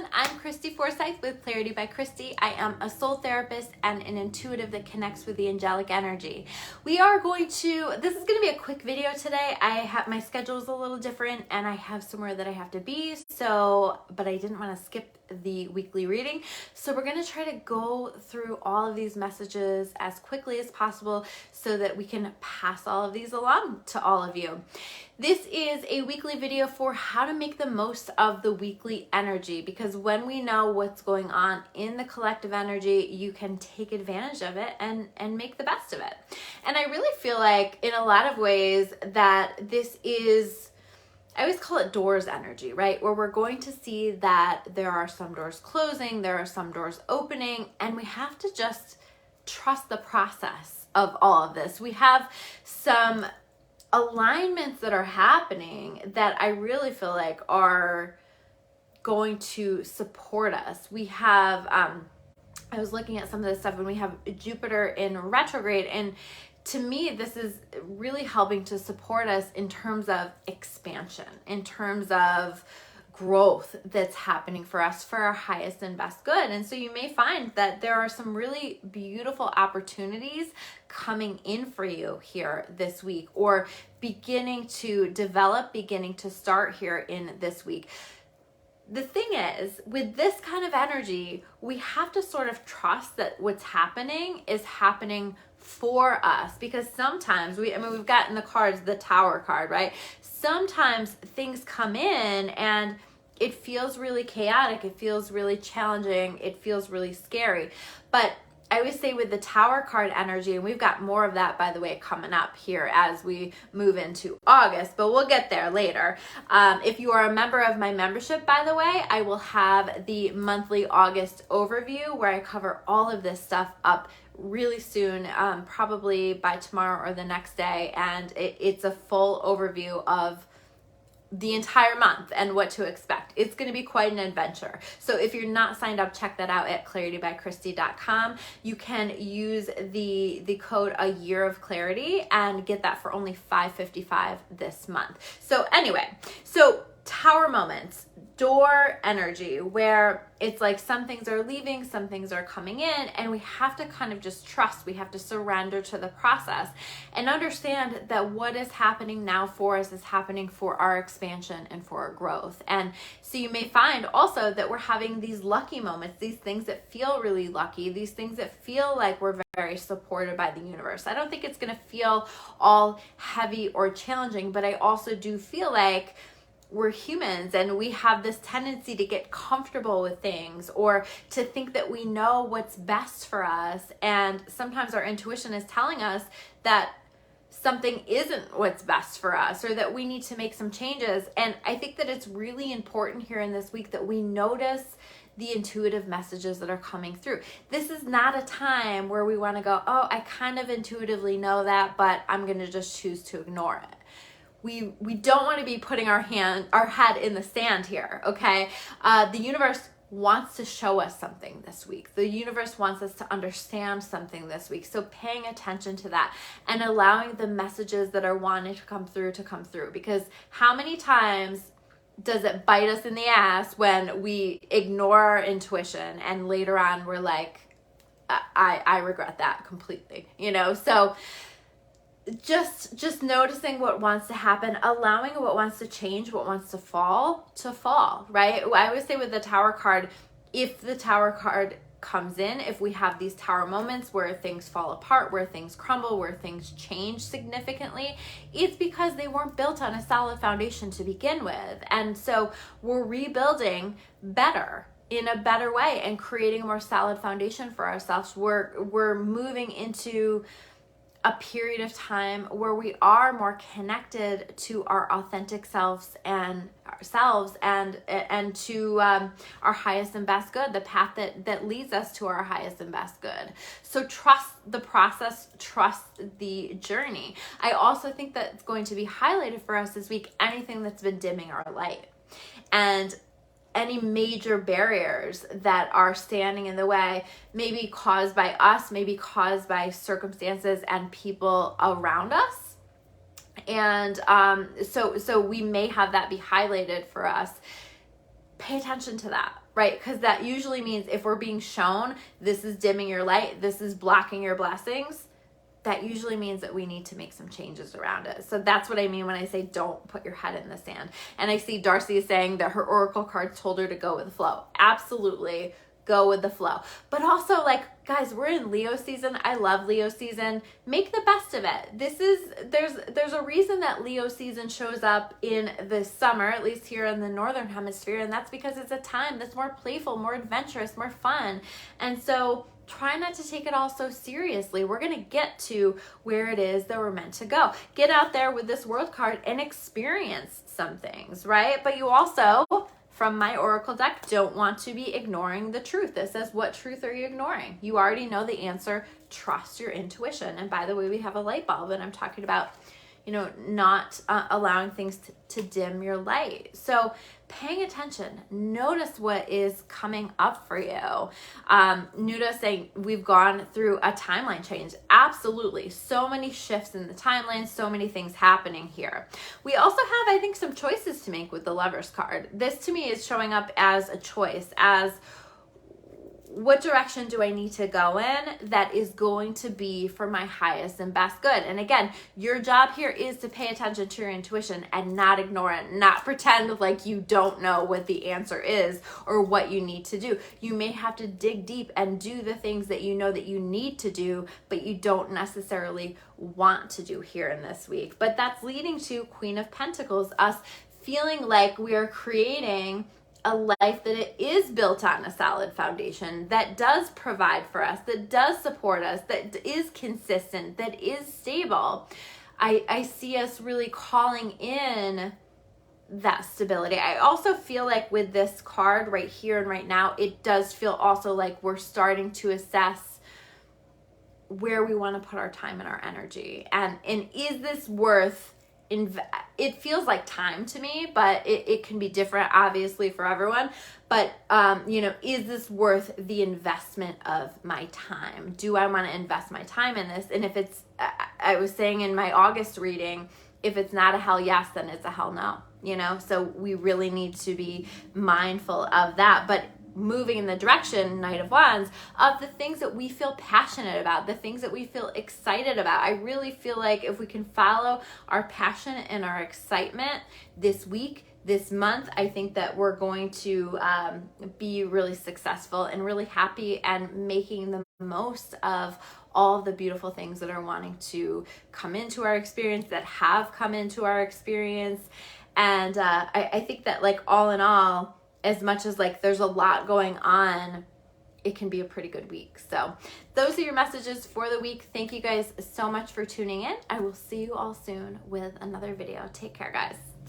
everyone, I'm Christy Forsyth with Clarity by Christy. I am a soul therapist and an intuitive that connects with the angelic energy. This is going to be a quick video today. My schedule is a little different and I have somewhere that I have to be, but I didn't want to skip the weekly reading. So we're going to try to go through all of these messages as quickly as possible so that we can pass all of these along to all of you. This is a weekly video for how to make the most of the weekly energy, because when we know what's going on in the collective energy, you can take advantage of it and make the best of it. And I really feel like in a lot of ways that this is, I always call it doors energy, right? Where we're going to see that there are some doors closing, there are some doors opening, and we have to just trust the process of all of this. We have some alignments that are happening that I really feel like are going to support us. We have, I was looking at some of this stuff, and we have Jupiter in retrograde, and to me, this is really helping to support us in terms of expansion, in terms of growth that's happening for us for our highest and best good. And so you may find that there are some really beautiful opportunities coming in for you here this week, or beginning to develop, beginning to start here in this week. The thing is, with this kind of energy, we have to sort of trust that what's happening is happening for us, because sometimes we've got in the cards the Tower card, right? Sometimes things come in and it feels really chaotic, it feels really challenging, it feels really scary. But I always say with the Tower card energy, and we've got more of that, by the way, coming up here as we move into August, but we'll get there later. If you are a member of my membership, by the way, I will have the monthly August overview where I cover all of this stuff up really soon, probably by tomorrow or the next day, and it's a full overview of the entire month and what to expect. It's going to be quite an adventure. So if you're not signed up, check that out at claritybychristy.com. You can use the code A Year of Clarity and get that for only $5.55 this month. So anyway, Tower moments, door energy, where it's like some things are leaving, some things are coming in, and we have to kind of just trust. We have to surrender to the process and understand that what is happening now for us is happening for our expansion and for our growth. And so you may find also that we're having these lucky moments, these things that feel really lucky, these things that feel like we're very supported by the universe. I don't think it's going to feel all heavy or challenging, but I also do feel like we're humans and we have this tendency to get comfortable with things, or to think that we know what's best for us. And sometimes our intuition is telling us that something isn't what's best for us, or that we need to make some changes. And I think that it's really important here in this week that we notice the intuitive messages that are coming through. This is not a time where we want to go, oh, I kind of intuitively know that, but I'm going to just choose to ignore it. We don't want to be putting our head in the sand here, okay? The universe wants to show us something this week. The universe wants us to understand something this week. So paying attention to that and allowing the messages that are wanting to come through, because how many times does it bite us in the ass when we ignore our intuition and later on we're like, I regret that completely, So just noticing what wants to happen, allowing what wants to change, what wants to fall, right? I always say with the Tower card, if the Tower card comes in, if we have these Tower moments where things fall apart, where things crumble, where things change significantly, it's because they weren't built on a solid foundation to begin with. And so we're rebuilding better, in a better way, and creating a more solid foundation for ourselves. We're moving into a period of time where we are more connected to our authentic selves and to our highest and best good, the path that leads us to our highest and best good. So trust the process, trust the journey. I also think that it's going to be highlighted for us this week, anything that's been dimming our light, and any major barriers that are standing in the way, maybe caused by us, maybe caused by circumstances and people around us. And so we may have that be highlighted for us. pay attention to that, right? Because that usually means if we're being shown this is dimming your light, this is blocking your blessings, that usually means that we need to make some changes around it. So that's what I mean when I say don't put your head in the sand. And I see Darcy is saying that her oracle cards told her to go with the flow. Absolutely, go with the flow. But also, like, guys, we're in Leo season. I love Leo season. Make the best of it. There's a reason that Leo season shows up in the summer, at least here in the northern hemisphere, and that's because it's a time that's more playful, more adventurous, more fun. And so try not to take it all so seriously. We're going to get to where it is that we're meant to go. Get out there with this world card and experience some things, right? But you also, from my oracle deck, don't want to be ignoring the truth. It says, what truth are you ignoring? You already know the answer. Trust your intuition. And by the way, we have a light bulb, and I'm talking about, you know, not allowing things to dim your light. So paying attention, notice what is coming up for you. Nuda saying we've gone through a timeline change. Absolutely. So many shifts in the timeline, so many things happening here. We also have, I think, some choices to make with the Lovers card. This to me is showing up as a choice, as what direction do I need to go in that is going to be for my highest and best good? And again, your job here is to pay attention to your intuition and not ignore it, not pretend like you don't know what the answer is or what you need to do. You may have to dig deep and do the things that you know that you need to do, but you don't necessarily want to do here in this week. But that's leading to Queen of Pentacles, us feeling like we are creating a life that it is built on a solid foundation, that does provide for us, that does support us, that is consistent, that is stable. I see us really calling in that stability. I also feel like with this card right here and right now, it does feel also like we're starting to assess where we want to put our time and our energy. And is this worth it feels like time to me, but it can be different obviously for everyone. But you know, is this worth the investment of my time? Do I want to invest my time in this? And if it's, I was saying in my August reading, if it's not a hell yes, then it's a hell no, you know? So we really need to be mindful of that. But moving in the direction, Knight of Wands, of the things that we feel passionate about, the things that we feel excited about. I really feel like if we can follow our passion and our excitement this week, this month, I think that we're going to be really successful and really happy and making the most of all the beautiful things that are wanting to come into our experience, that have come into our experience. And I think that, like, all in all, as much as like there's a lot going on, it can be a pretty good week. So those are your messages for the week. Thank you guys so much for tuning in. I will see you all soon with another video. Take care, guys.